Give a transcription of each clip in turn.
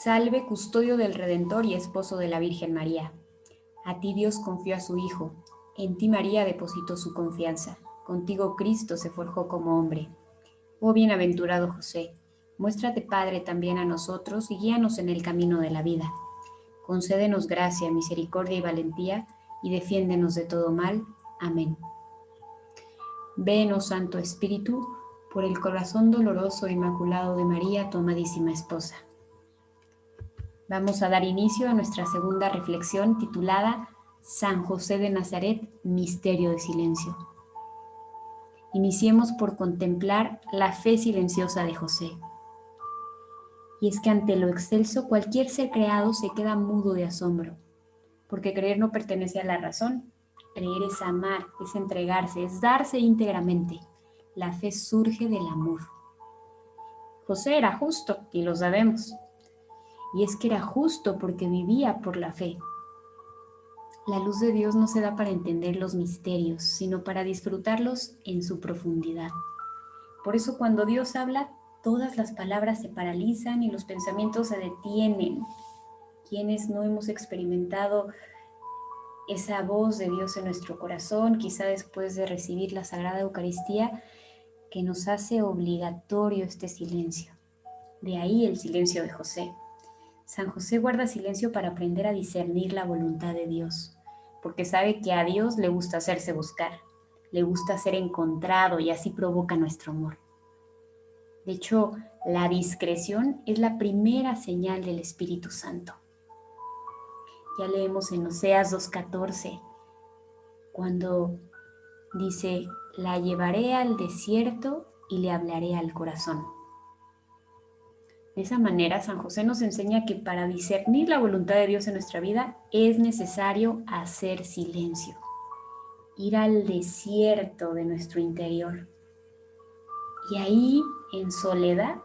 Salve, custodio del Redentor y esposo de la Virgen María. A ti Dios confió a su Hijo, en ti María depositó su confianza, contigo Cristo se forjó como hombre. Oh bienaventurado José, muéstrate Padre también a nosotros y guíanos en el camino de la vida. Concédenos gracia, misericordia y valentía, y defiéndenos de todo mal. Amén. Ven, oh Santo Espíritu, por el corazón doloroso e inmaculado de María, tu amadísima esposa. Vamos a dar inicio a nuestra segunda reflexión titulada San José de Nazaret, Misterio de Silencio. Iniciemos por contemplar la fe silenciosa de José. Y es que ante lo excelso cualquier ser creado se queda mudo de asombro, porque creer no pertenece a la razón. Creer es amar, es entregarse, es darse íntegramente. La fe surge del amor. José era justo, y lo sabemos. Y es que era justo porque vivía por la fe. La luz de Dios no se da para entender los misterios, sino para disfrutarlos en su profundidad. Por eso cuando Dios habla, todas las palabras se paralizan y los pensamientos se detienen. Quienes no hemos experimentado esa voz de Dios en nuestro corazón, quizá después de recibir la Sagrada Eucaristía, que nos hace obligatorio este silencio. De ahí el silencio de José. San José guarda silencio para aprender a discernir la voluntad de Dios, porque sabe que a Dios le gusta hacerse buscar, le gusta ser encontrado y así provoca nuestro amor. De hecho, la discreción es la primera señal del Espíritu Santo. Ya leemos en Oseas 2:14, cuando dice, la llevaré al desierto y le hablaré al corazón. De esa manera, San José nos enseña que para discernir la voluntad de Dios en nuestra vida es necesario hacer silencio, ir al desierto de nuestro interior. Y ahí, en soledad,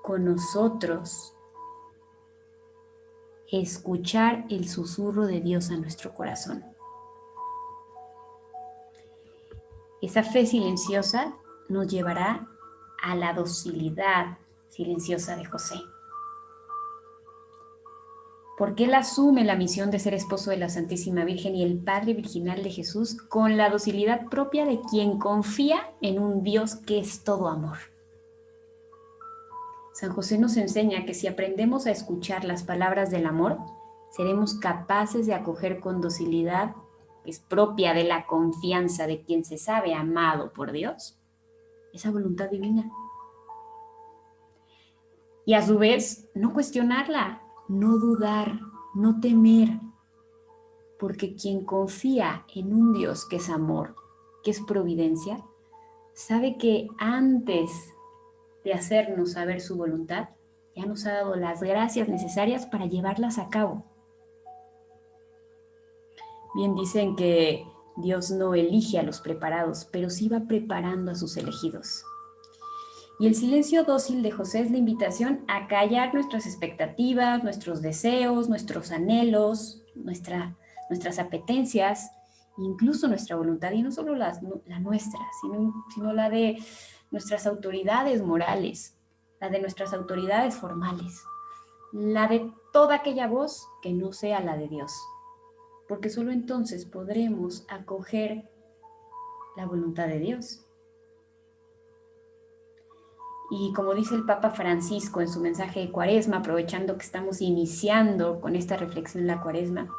con nosotros, escuchar el susurro de Dios a nuestro corazón. Esa fe silenciosa nos llevará a la docilidad silenciosa de José. Porque él asume la misión de ser esposo de la Santísima Virgen y el Padre Virginal de Jesús con la docilidad propia de quien confía en un Dios que es todo amor. San José nos enseña que si aprendemos a escuchar las palabras del amor, seremos capaces de acoger con docilidad, que es propia de la confianza de quien se sabe amado por Dios, esa voluntad divina. Y a su vez, no cuestionarla, no dudar, no temer, porque quien confía en un Dios que es amor, que es providencia, sabe que antes de hacernos saber su voluntad, ya nos ha dado las gracias necesarias para llevarlas a cabo. Bien dicen que Dios no elige a los preparados, pero sí va preparando a sus elegidos. Y el silencio dócil de José es la invitación a callar nuestras expectativas, nuestros deseos, nuestros anhelos, nuestras apetencias, incluso nuestra voluntad, y no solo la nuestra, sino la de nuestras autoridades morales, la de nuestras autoridades formales, la de toda aquella voz que no sea la de Dios, porque solo entonces podremos acoger la voluntad de Dios. Y como dice el Papa Francisco en su mensaje de Cuaresma, aprovechando que estamos iniciando con esta reflexión la Cuaresma,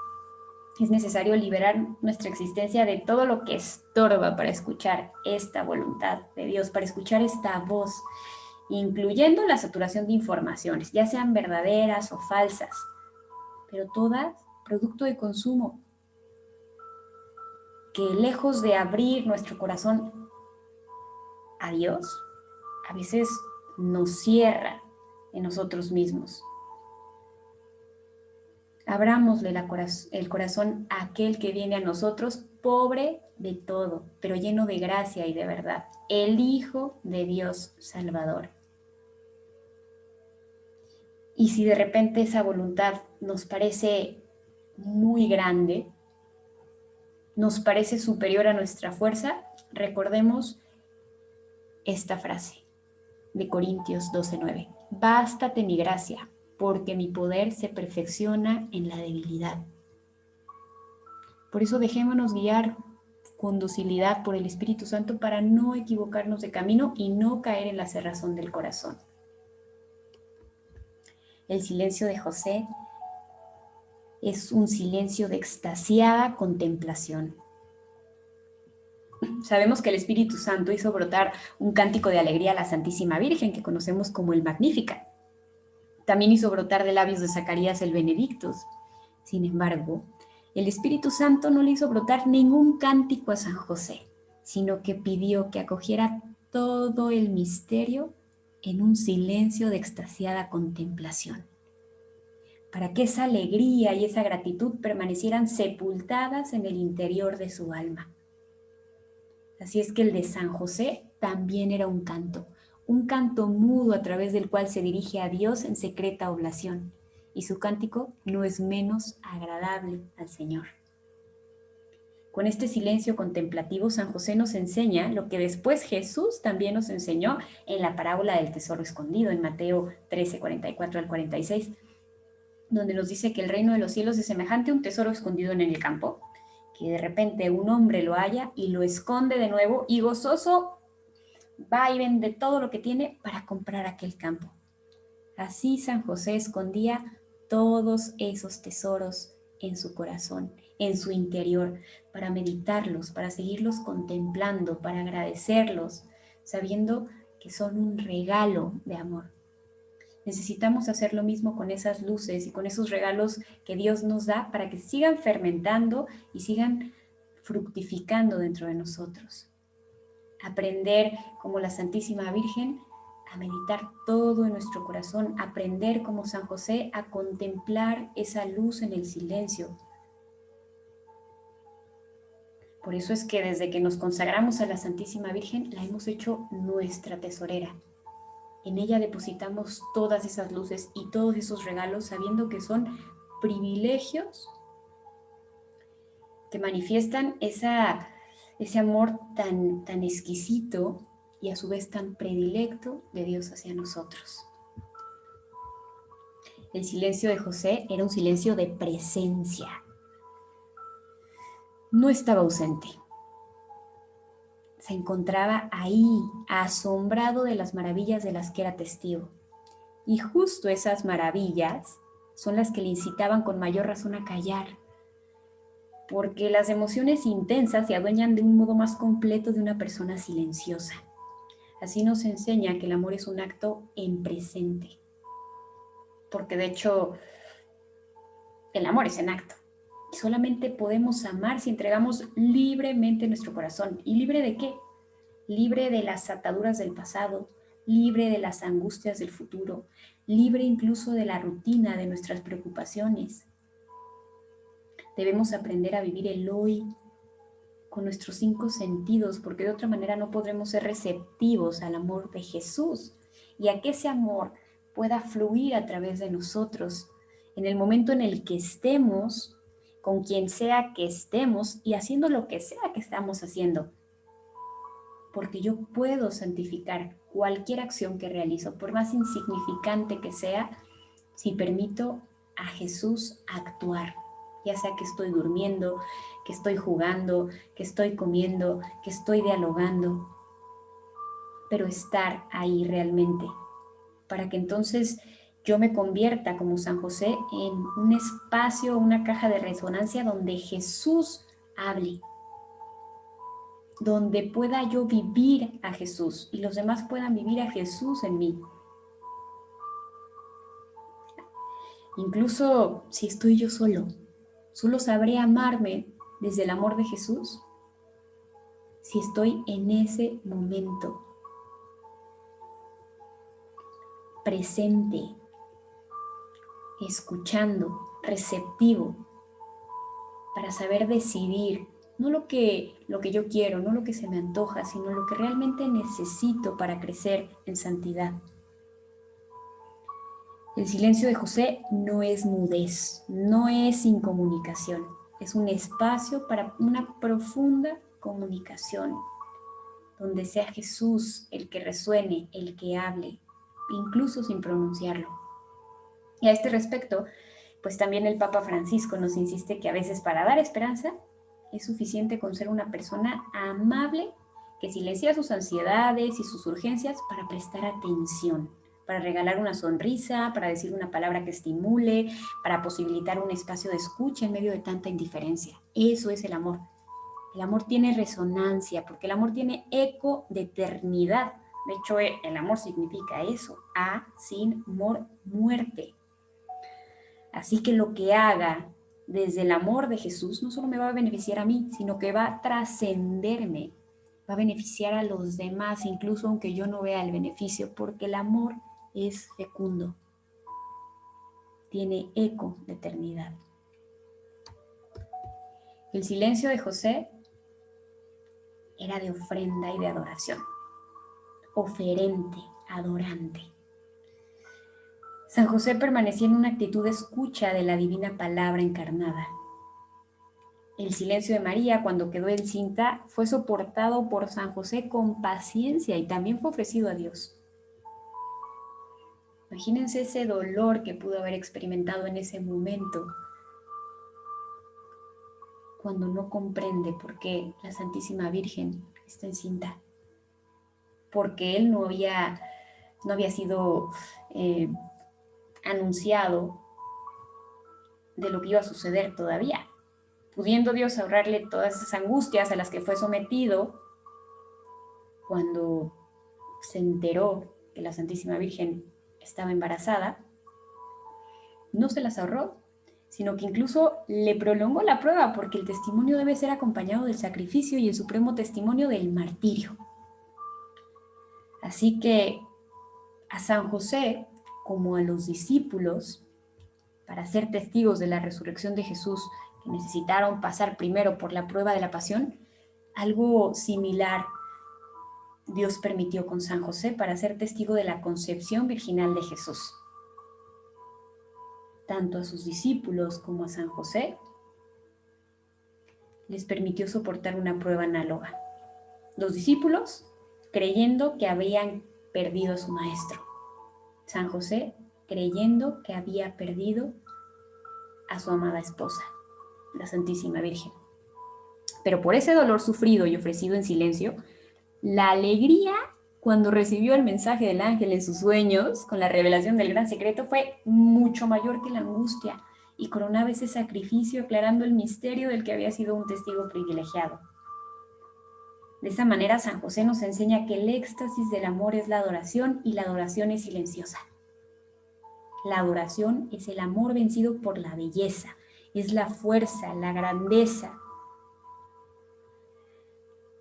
es necesario liberar nuestra existencia de todo lo que estorba para escuchar esta voluntad de Dios, para escuchar esta voz, incluyendo la saturación de informaciones, ya sean verdaderas o falsas, pero todas producto de consumo, que lejos de abrir nuestro corazón a Dios, a veces nos cierra en nosotros mismos. Abrámosle el corazón a aquel que viene a nosotros, pobre de todo, pero lleno de gracia y de verdad, el Hijo de Dios Salvador. Y si de repente esa voluntad nos parece muy grande, nos parece superior a nuestra fuerza, recordemos esta frase de Corintios 12:9. Bástate mi gracia, porque mi poder se perfecciona en la debilidad. Por eso dejémonos guiar con docilidad por el Espíritu Santo para no equivocarnos de camino y no caer en la cerrazón del corazón. El silencio de José es un silencio de extasiada contemplación. Sabemos que el Espíritu Santo hizo brotar un cántico de alegría a la Santísima Virgen, que conocemos como el Magnificat. También hizo brotar de labios de Zacarías el Benedictus. Sin embargo, el Espíritu Santo no le hizo brotar ningún cántico a San José, sino que pidió que acogiera todo el misterio en un silencio de extasiada contemplación, para que esa alegría y esa gratitud permanecieran sepultadas en el interior de su alma. Así es que el de San José también era un canto mudo a través del cual se dirige a Dios en secreta oblación, y su cántico no es menos agradable al Señor. Con este silencio contemplativo, San José nos enseña lo que después Jesús también nos enseñó en la parábola del tesoro escondido, en Mateo 13, 44 al 46, donde nos dice que el reino de los cielos es semejante a un tesoro escondido en el campo, que de repente un hombre lo halla y lo esconde de nuevo y gozoso va y vende todo lo que tiene para comprar aquel campo. Así San José escondía todos esos tesoros en su corazón, en su interior, para meditarlos, para seguirlos contemplando, para agradecerlos, sabiendo que son un regalo de amor. Necesitamos hacer lo mismo con esas luces y con esos regalos que Dios nos da para que sigan fermentando y sigan fructificando dentro de nosotros. Aprender, como la Santísima Virgen, a meditar todo en nuestro corazón, aprender como San José a contemplar esa luz en el silencio. Por eso es que desde que nos consagramos a la Santísima Virgen, la hemos hecho nuestra tesorera. En ella depositamos todas esas luces y todos esos regalos, sabiendo que son privilegios que manifiestan ese amor tan exquisito y a su vez tan predilecto de Dios hacia nosotros. El silencio de José era un silencio de presencia. No estaba ausente. Se encontraba ahí, asombrado de las maravillas de las que era testigo. Y justo esas maravillas son las que le incitaban con mayor razón a callar, porque las emociones intensas se adueñan de un modo más completo de una persona silenciosa. Así nos enseña que el amor es un acto en presente, porque de hecho el amor es en acto. Y solamente podemos amar si entregamos libremente nuestro corazón. ¿Y libre de qué? Libre de las ataduras del pasado, libre de las angustias del futuro, libre incluso de la rutina de nuestras preocupaciones. Debemos aprender a vivir el hoy con nuestros 5 sentidos, porque de otra manera no podremos ser receptivos al amor de Jesús y a que ese amor pueda fluir a través de nosotros en el momento en el que estemos, con quien sea que estemos y haciendo lo que sea que estamos haciendo. Porque yo puedo santificar cualquier acción que realizo, por más insignificante que sea, si permito a Jesús actuar, ya sea que estoy durmiendo, que estoy jugando, que estoy comiendo, que estoy dialogando, pero estar ahí realmente, para que entonces yo me convierta como San José en un espacio, una caja de resonancia donde Jesús hable, donde pueda yo vivir a Jesús y los demás puedan vivir a Jesús en mí. Incluso si estoy yo solo sabré amarme desde el amor de Jesús si estoy en ese momento presente, escuchando, receptivo, para saber decidir no lo que yo quiero, no lo que se me antoja, sino lo que realmente necesito para crecer en santidad. El silencio de José no es mudez, no es incomunicación, es un espacio para una profunda comunicación, donde sea Jesús el que resuene, el que hable, incluso sin pronunciarlo. Y a este respecto, pues también el Papa Francisco nos insiste que a veces para dar esperanza es suficiente con ser una persona amable que silencia sus ansiedades y sus urgencias para prestar atención, para regalar una sonrisa, para decir una palabra que estimule, para posibilitar un espacio de escucha en medio de tanta indiferencia. Eso es el amor. El amor tiene resonancia, porque el amor tiene eco de eternidad. De hecho, el amor significa eso, a, sin, mor, muerte. Así que lo que haga desde el amor de Jesús no solo me va a beneficiar a mí, sino que va a trascenderme, va a beneficiar a los demás, incluso aunque yo no vea el beneficio, porque el amor es fecundo, tiene eco de eternidad. El silencio de José era de ofrenda y de adoración, oferente, adorante. San José permanecía en una actitud de escucha de la divina palabra encarnada. El silencio de María, cuando quedó encinta, fue soportado por San José con paciencia y también fue ofrecido a Dios. Imagínense ese dolor que pudo haber experimentado en ese momento, cuando no comprende por qué la Santísima Virgen está encinta, porque él no había sido anunciado de lo que iba a suceder todavía. Pudiendo Dios ahorrarle todas esas angustias a las que fue sometido cuando se enteró que la Santísima Virgen estaba embarazada, no se las ahorró, sino que incluso le prolongó la prueba, porque el testimonio debe ser acompañado del sacrificio y el supremo testimonio del martirio. Así que a San José, como a los discípulos, para ser testigos de la resurrección de Jesús, que necesitaron pasar primero por la prueba de la pasión, algo similar Dios permitió con San José para ser testigo de la concepción virginal de Jesús. Tanto a sus discípulos como a San José les permitió soportar una prueba análoga. Los discípulos creyendo que habían perdido a su maestro. San José creyendo que había perdido a su amada esposa, la Santísima Virgen. Pero por ese dolor sufrido y ofrecido en silencio, la alegría cuando recibió el mensaje del ángel en sus sueños, con la revelación del gran secreto, fue mucho mayor que la angustia y coronaba ese sacrificio aclarando el misterio del que había sido un testigo privilegiado. De esa manera, San José nos enseña que el éxtasis del amor es la adoración y la adoración es silenciosa. La adoración es el amor vencido por la belleza, es la fuerza, la grandeza,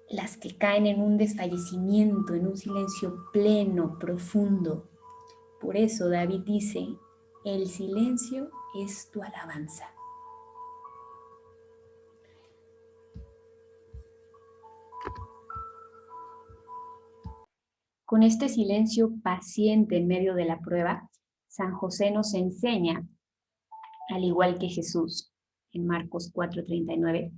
las que caen en un desfallecimiento, en un silencio pleno, profundo. Por eso David dice, el silencio es tu alabanza. Con este silencio paciente en medio de la prueba, San José nos enseña, al igual que Jesús, en Marcos 4:39,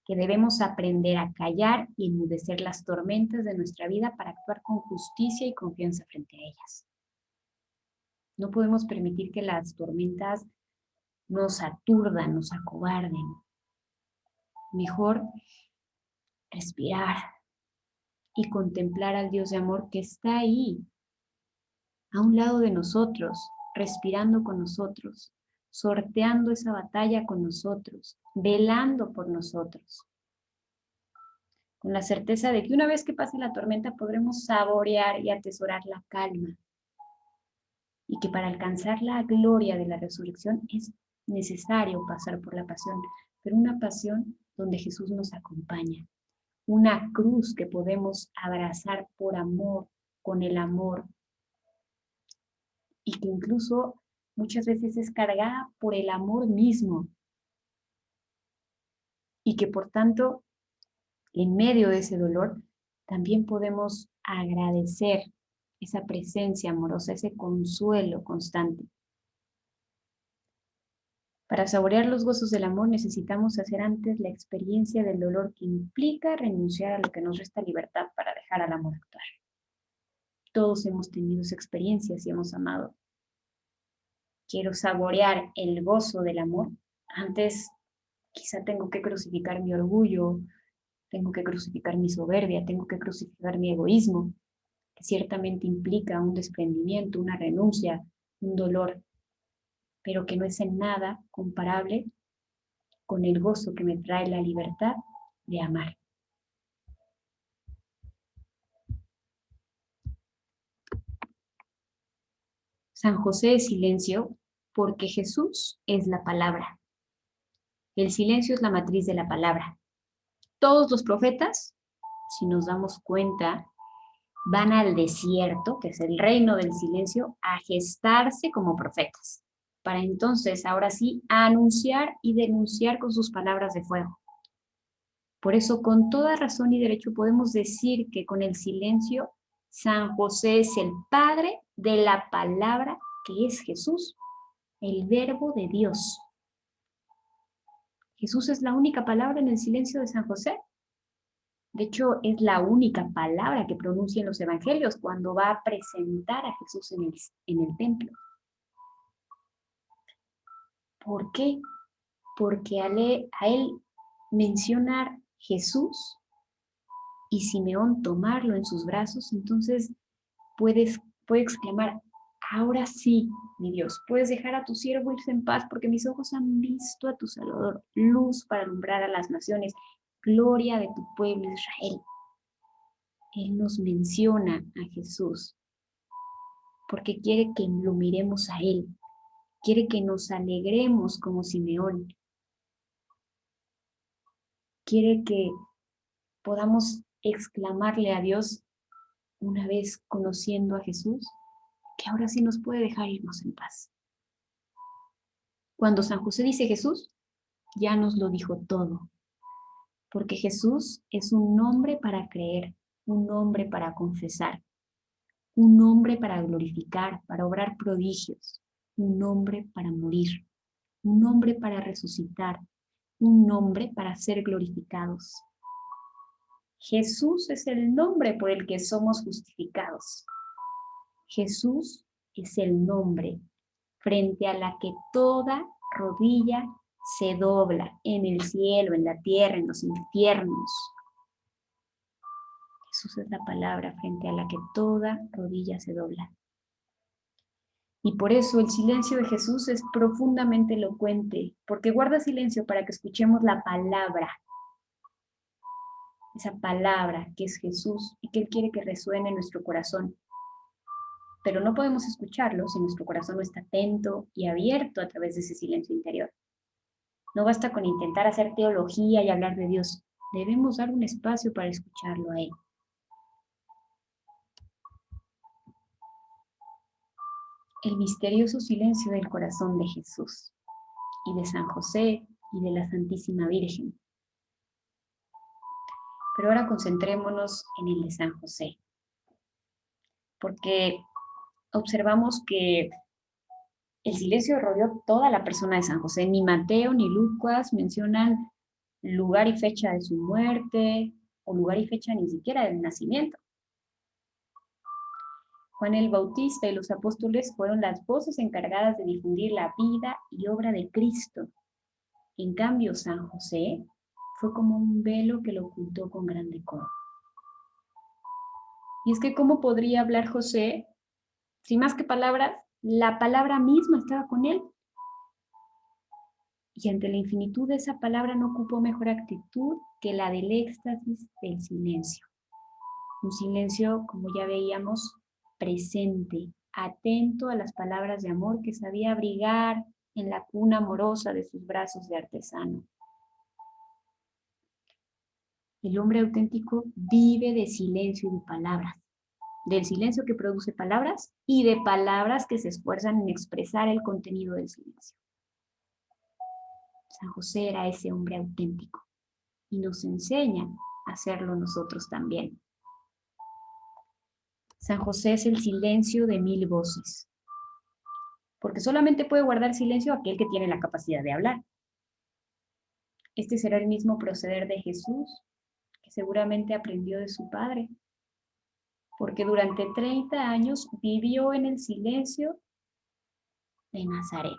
que debemos aprender a callar y enmudecer las tormentas de nuestra vida para actuar con justicia y confianza frente a ellas. No podemos permitir que las tormentas nos aturdan, nos acobarden. Mejor respirar y contemplar al Dios de amor que está ahí, a un lado de nosotros, respirando con nosotros, sorteando esa batalla con nosotros, velando por nosotros, con la certeza de que una vez que pase la tormenta podremos saborear y atesorar la calma, y que para alcanzar la gloria de la resurrección es necesario pasar por la pasión, pero una pasión donde Jesús nos acompaña, una cruz que podemos abrazar por amor, con el amor, y que incluso muchas veces es cargada por el amor mismo, y que por tanto, en medio de ese dolor, también podemos agradecer esa presencia amorosa, ese consuelo constante. Para saborear los gozos del amor necesitamos hacer antes la experiencia del dolor que implica renunciar a lo que nos resta libertad para dejar al amor actuar. Todos hemos tenido esa experiencia si hemos amado. quiero saborear el gozo del amor, antes quizá tengo que crucificar mi orgullo, tengo que crucificar mi soberbia, tengo que crucificar mi egoísmo, que ciertamente implica un desprendimiento, una renuncia, un dolor, pero que no es en nada comparable con el gozo que me trae la libertad de amar. San José es silencio porque Jesús es la palabra. El silencio es la matriz de la palabra. Todos los profetas, si nos damos cuenta, van al desierto, que es el reino del silencio, a gestarse como profetas, para entonces, ahora sí, a anunciar y denunciar con sus palabras de fuego. Por eso, con toda razón y derecho, podemos decir que con el silencio, San José es el padre de la palabra que es Jesús, el verbo de Dios. Jesús es la única palabra en el silencio de San José. De hecho, es la única palabra que pronuncia en los evangelios cuando va a presentar a Jesús en el templo. ¿Por qué? Porque a él mencionar Jesús y Simeón tomarlo en sus brazos, entonces puede exclamar, ahora sí, mi Dios, puedes dejar a tu siervo irse en paz, porque mis ojos han visto a tu Salvador, luz para alumbrar a las naciones, gloria de tu pueblo Israel. Él nos menciona a Jesús porque quiere que lo miremos a Él, quiere que nos alegremos como Simeón, quiere que podamos exclamarle a Dios una vez conociendo a Jesús, que ahora sí nos puede dejar irnos en paz. Cuando San José dice Jesús, ya nos lo dijo todo, porque Jesús es un nombre para creer, un nombre para confesar, un nombre para glorificar, para obrar prodigios, un nombre para morir, un nombre para resucitar, un nombre para ser glorificados. Jesús es el nombre por el que somos justificados. Jesús es el nombre frente a la que toda rodilla se dobla en el cielo, en la tierra, en los infiernos. Jesús es la palabra frente a la que toda rodilla se dobla. Y por eso el silencio de Jesús es profundamente elocuente, porque guarda silencio para que escuchemos la palabra, esa palabra que es Jesús y que Él quiere que resuene en nuestro corazón. Pero no podemos escucharlo si nuestro corazón no está atento y abierto a través de ese silencio interior. No basta con intentar hacer teología y hablar de Dios. Debemos dar un espacio para escucharlo a Él. El misterioso silencio del corazón de Jesús y de San José y de la Santísima Virgen. Pero ahora concentrémonos en el de San José, porque observamos que el silencio rodeó toda la persona de San José. Ni Mateo ni Lucas mencionan lugar y fecha de su muerte, o lugar y fecha ni siquiera del nacimiento. Juan el Bautista y los apóstoles fueron las voces encargadas de difundir la vida y obra de Cristo. En cambio, San José fue como un velo que lo ocultó con gran decoro. Y es que, ¿cómo podría hablar José si más que palabras, la palabra misma estaba con él? Y ante la infinitud de esa palabra no ocupó mejor actitud que la del éxtasis del silencio. Un silencio, como ya veíamos, presente, atento a las palabras de amor que sabía abrigar en la cuna amorosa de sus brazos de artesano. El hombre auténtico vive de silencio y de palabras, del silencio que produce palabras y de palabras que se esfuerzan en expresar el contenido del silencio. San José era ese hombre auténtico y nos enseña a hacerlo nosotros también. San José es el silencio de 1000 voces, porque solamente puede guardar silencio aquel que tiene la capacidad de hablar. Este será el mismo proceder de Jesús, que seguramente aprendió de su padre, porque durante 30 años vivió en el silencio de Nazaret,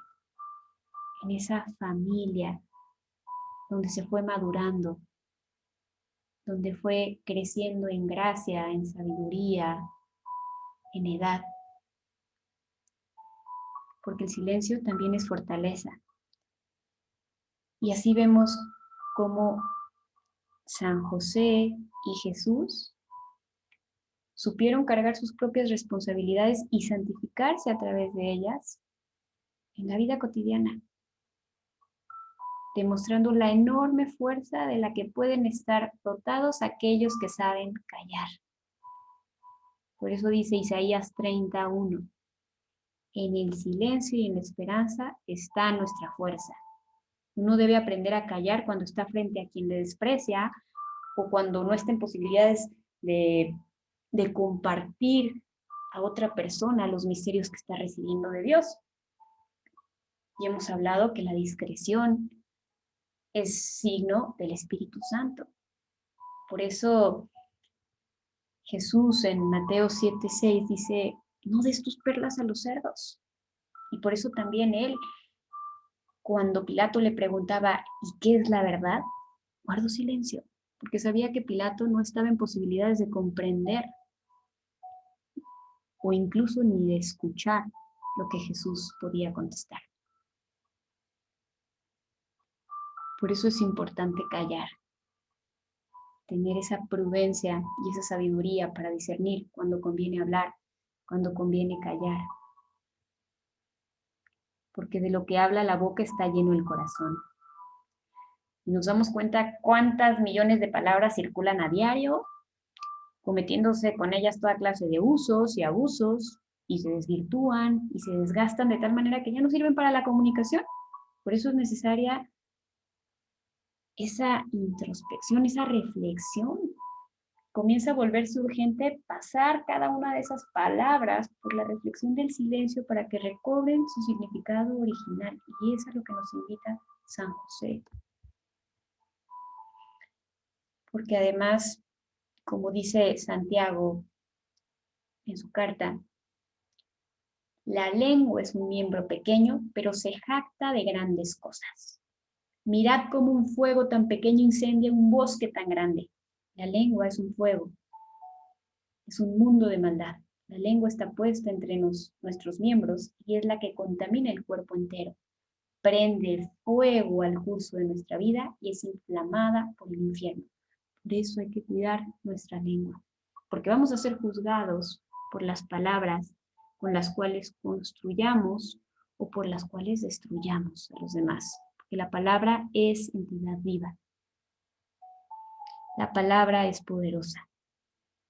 en esa familia donde se fue madurando, donde fue creciendo en gracia, en sabiduría, en edad, porque el silencio también es fortaleza. Y así vemos cómo San José y Jesús supieron cargar sus propias responsabilidades y santificarse a través de ellas en la vida cotidiana, demostrando la enorme fuerza de la que pueden estar dotados aquellos que saben callar. Por eso dice Isaías 31, en el silencio y en la esperanza está nuestra fuerza. Uno debe aprender a callar cuando está frente a quien le desprecia o cuando no está en posibilidades de compartir a otra persona los misterios que está recibiendo de Dios. Y hemos hablado que la discreción es signo del Espíritu Santo. Por eso Jesús en Mateo 7:6 dice, no des tus perlas a los cerdos. Y por eso también él, cuando Pilato le preguntaba, ¿y qué es la verdad?, guardó silencio, porque sabía que Pilato no estaba en posibilidades de comprender o incluso ni de escuchar lo que Jesús podía contestar. Por eso es importante callar, tener esa prudencia y esa sabiduría para discernir cuándo conviene hablar, cuándo conviene callar. Porque de lo que habla la boca está lleno el corazón. Y nos damos cuenta cuántas millones de palabras circulan a diario, cometiéndose con ellas toda clase de usos y abusos, y se desvirtúan y se desgastan de tal manera que ya no sirven para la comunicación. Por eso es necesaria esa introspección, esa reflexión. Comienza a volverse urgente pasar cada una de esas palabras por la reflexión del silencio para que recobren su significado original. Y eso es lo que nos invita San José. Porque además, como dice Santiago en su carta, la lengua es un miembro pequeño, pero se jacta de grandes cosas. Mirad cómo un fuego tan pequeño incendia un bosque tan grande. La lengua es un fuego, es un mundo de maldad. La lengua está puesta entre nuestros miembros y es la que contamina el cuerpo entero. Prende fuego al curso de nuestra vida y es inflamada por el infierno. Por eso hay que cuidar nuestra lengua, porque vamos a ser juzgados por las palabras con las cuales construyamos o por las cuales destruyamos a los demás. Porque la palabra es entidad viva. La palabra es poderosa.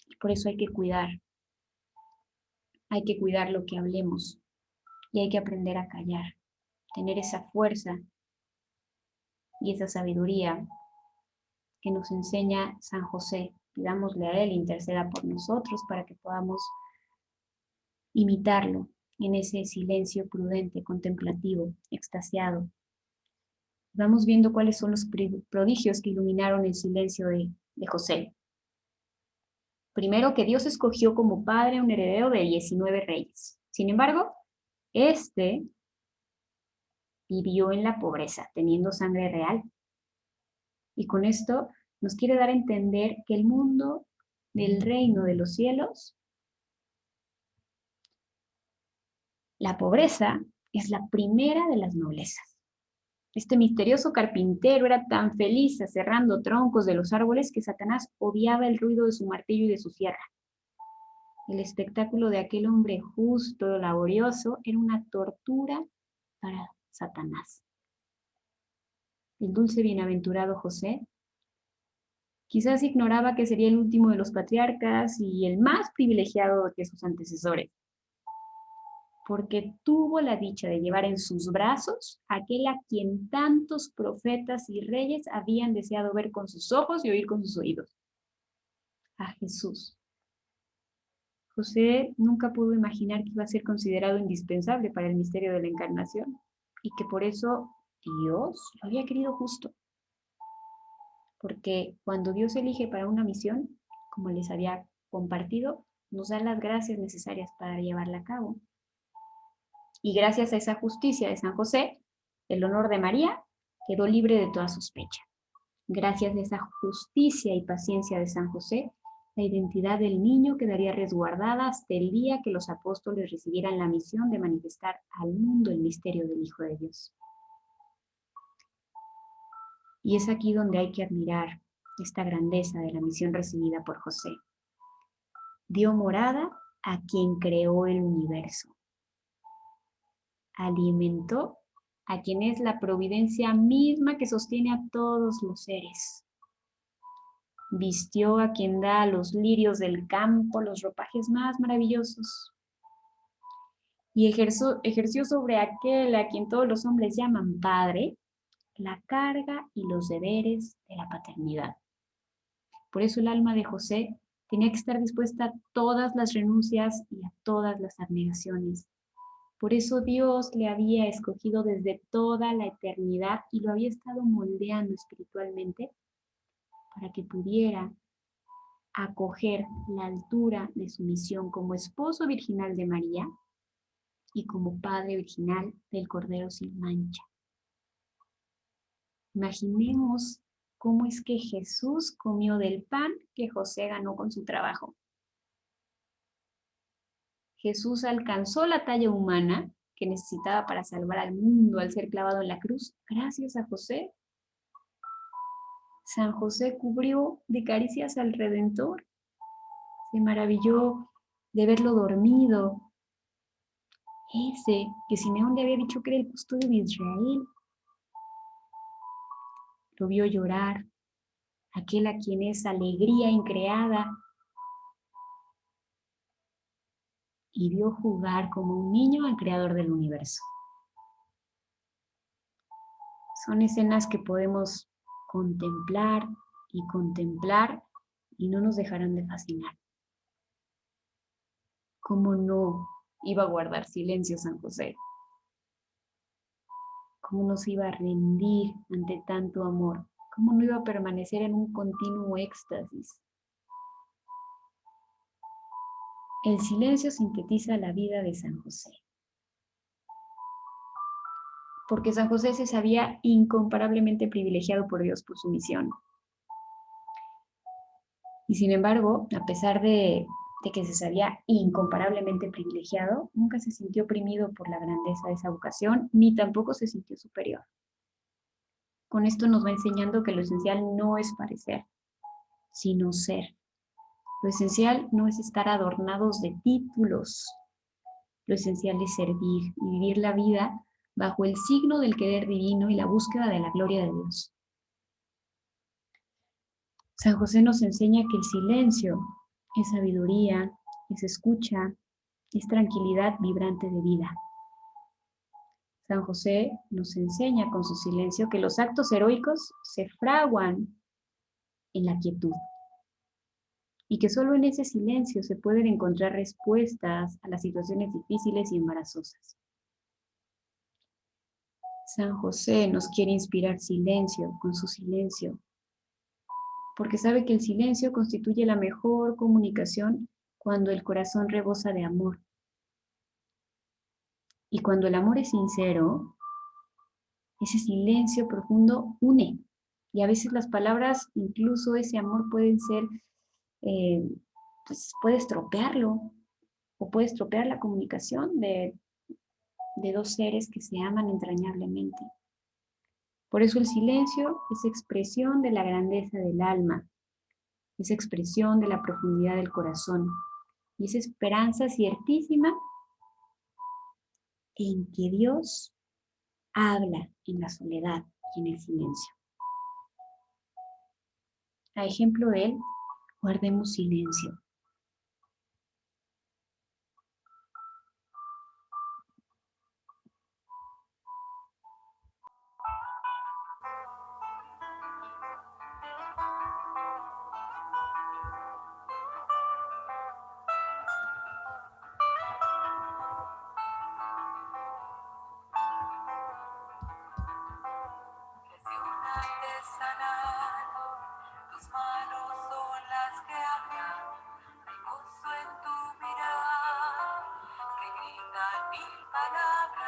Y por eso hay que cuidar lo que hablemos y hay que aprender a callar, tener esa fuerza y esa sabiduría que nos enseña San José. Pidámosle a él, interceda por nosotros para que podamos imitarlo en ese silencio prudente, contemplativo, extasiado. Vamos viendo cuáles son los prodigios que iluminaron el silencio de José. Primero, que Dios escogió como padre un heredero de 19 reyes. Sin embargo, este vivió en la pobreza, teniendo sangre real. Y con esto nos quiere dar a entender que el mundo del reino de los cielos, la pobreza es la primera de las noblezas. Este misterioso carpintero era tan feliz aserrando troncos de los árboles que Satanás odiaba el ruido de su martillo y de su sierra. El espectáculo de aquel hombre justo, laborioso, era una tortura para Satanás. El dulce bienaventurado José quizás ignoraba que sería el último de los patriarcas y el más privilegiado de sus antecesores, porque tuvo la dicha de llevar en sus brazos aquel a quien tantos profetas y reyes habían deseado ver con sus ojos y oír con sus oídos, a Jesús. José nunca pudo imaginar que iba a ser considerado indispensable para el misterio de la encarnación y que por eso Dios lo había querido justo. Porque cuando Dios elige para una misión, como les había compartido, nos da las gracias necesarias para llevarla a cabo. Y gracias a esa justicia de San José, el honor de María quedó libre de toda sospecha. Gracias a esa justicia y paciencia de San José, la identidad del niño quedaría resguardada hasta el día que los apóstoles recibieran la misión de manifestar al mundo el misterio del Hijo de Dios. Y es aquí donde hay que admirar esta grandeza de la misión recibida por José. Dio morada a quien creó el universo. Alimentó a quien es la providencia misma que sostiene a todos los seres. Vistió a quien da a los lirios del campo los ropajes más maravillosos. Y ejerció sobre aquel a quien todos los hombres llaman Padre, la carga y los deberes de la paternidad. Por eso el alma de José tenía que estar dispuesta a todas las renuncias y a todas las abnegaciones. Por eso Dios le había escogido desde toda la eternidad y lo había estado moldeando espiritualmente para que pudiera acoger la altura de su misión como esposo virginal de María y como padre virginal del Cordero sin mancha. Imaginemos cómo es que Jesús comió del pan que José ganó con su trabajo. Jesús alcanzó la talla humana que necesitaba para salvar al mundo al ser clavado en la cruz, gracias a José. San José cubrió de caricias al Redentor, se maravilló de verlo dormido, ese que Simeón le había dicho que era el custodio de Israel. Lo vio llorar, aquel a quien es alegría increada, y vio jugar como un niño al creador del universo. Son escenas que podemos contemplar y no nos dejarán de fascinar. ¿Cómo no iba a guardar silencio San José? ¿Cómo no se iba a rendir ante tanto amor? ¿Cómo no iba a permanecer en un continuo éxtasis? El silencio sintetiza la vida de San José. Porque San José se sabía incomparablemente privilegiado por Dios por su misión. Y sin embargo, a pesar de que se sabía incomparablemente privilegiado, nunca se sintió oprimido por la grandeza de esa vocación, ni tampoco se sintió superior. Con esto nos va enseñando que lo esencial no es parecer, sino ser. Lo esencial no es estar adornados de títulos. Lo esencial es servir y vivir la vida bajo el signo del querer divino y la búsqueda de la gloria de Dios. San José nos enseña que el silencio es sabiduría, es escucha, es tranquilidad vibrante de vida. San José nos enseña con su silencio que los actos heroicos se fraguan en la quietud y que solo en ese silencio se pueden encontrar respuestas a las situaciones difíciles y embarazosas. San José nos quiere inspirar silencio con su silencio, porque sabe que el silencio constituye la mejor comunicación cuando el corazón rebosa de amor. Y cuando el amor es sincero, ese silencio profundo une. Y a veces las palabras, incluso ese amor pueden ser, pues puede estropearlo, o puede estropear la comunicación de dos seres que se aman entrañablemente. Por eso el silencio es expresión de la grandeza del alma, es expresión de la profundidad del corazón, y es esperanza ciertísima en que Dios habla en la soledad y en el silencio. A ejemplo de él, guardemos silencio. Tus manos son las que hablan, hay gozo en tu mirar, que gritan mil palabras.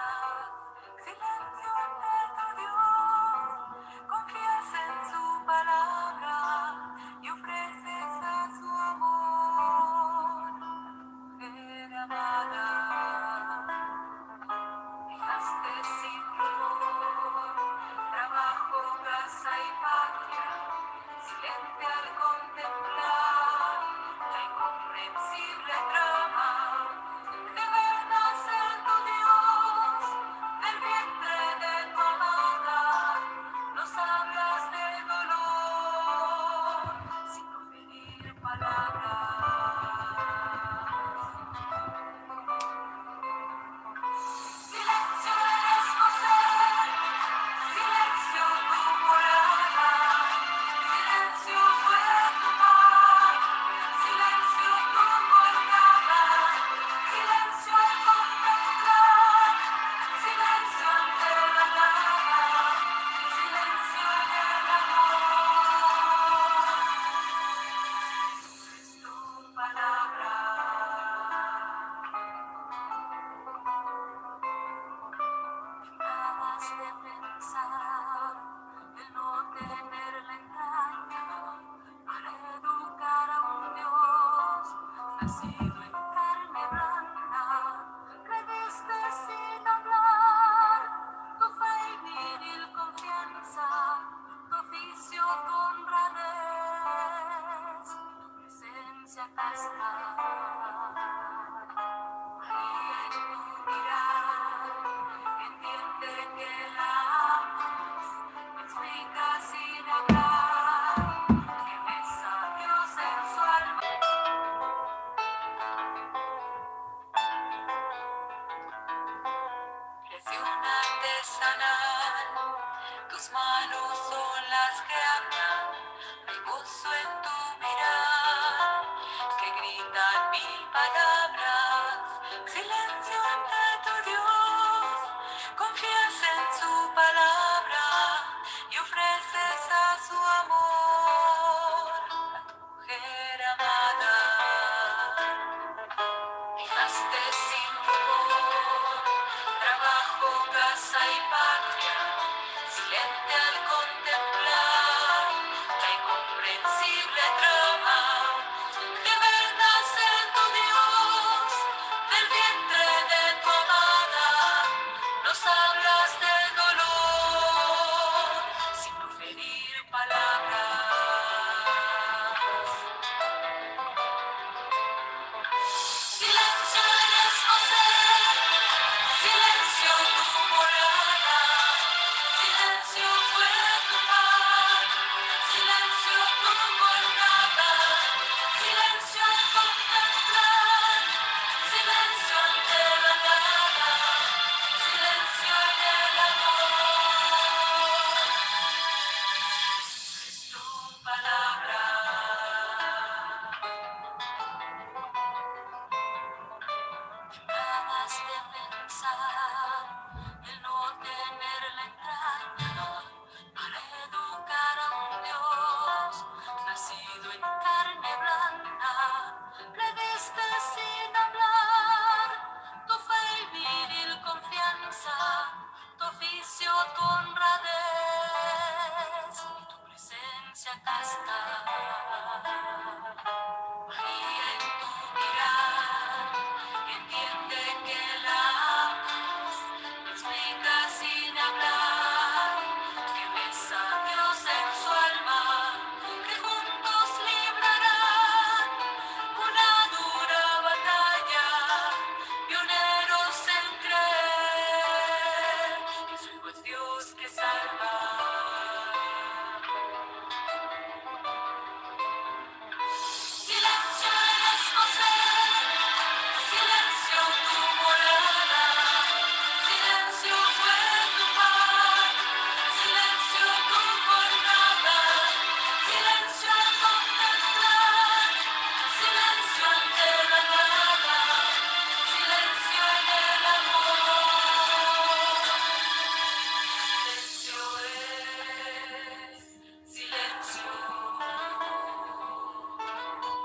Tus manos son las que hablan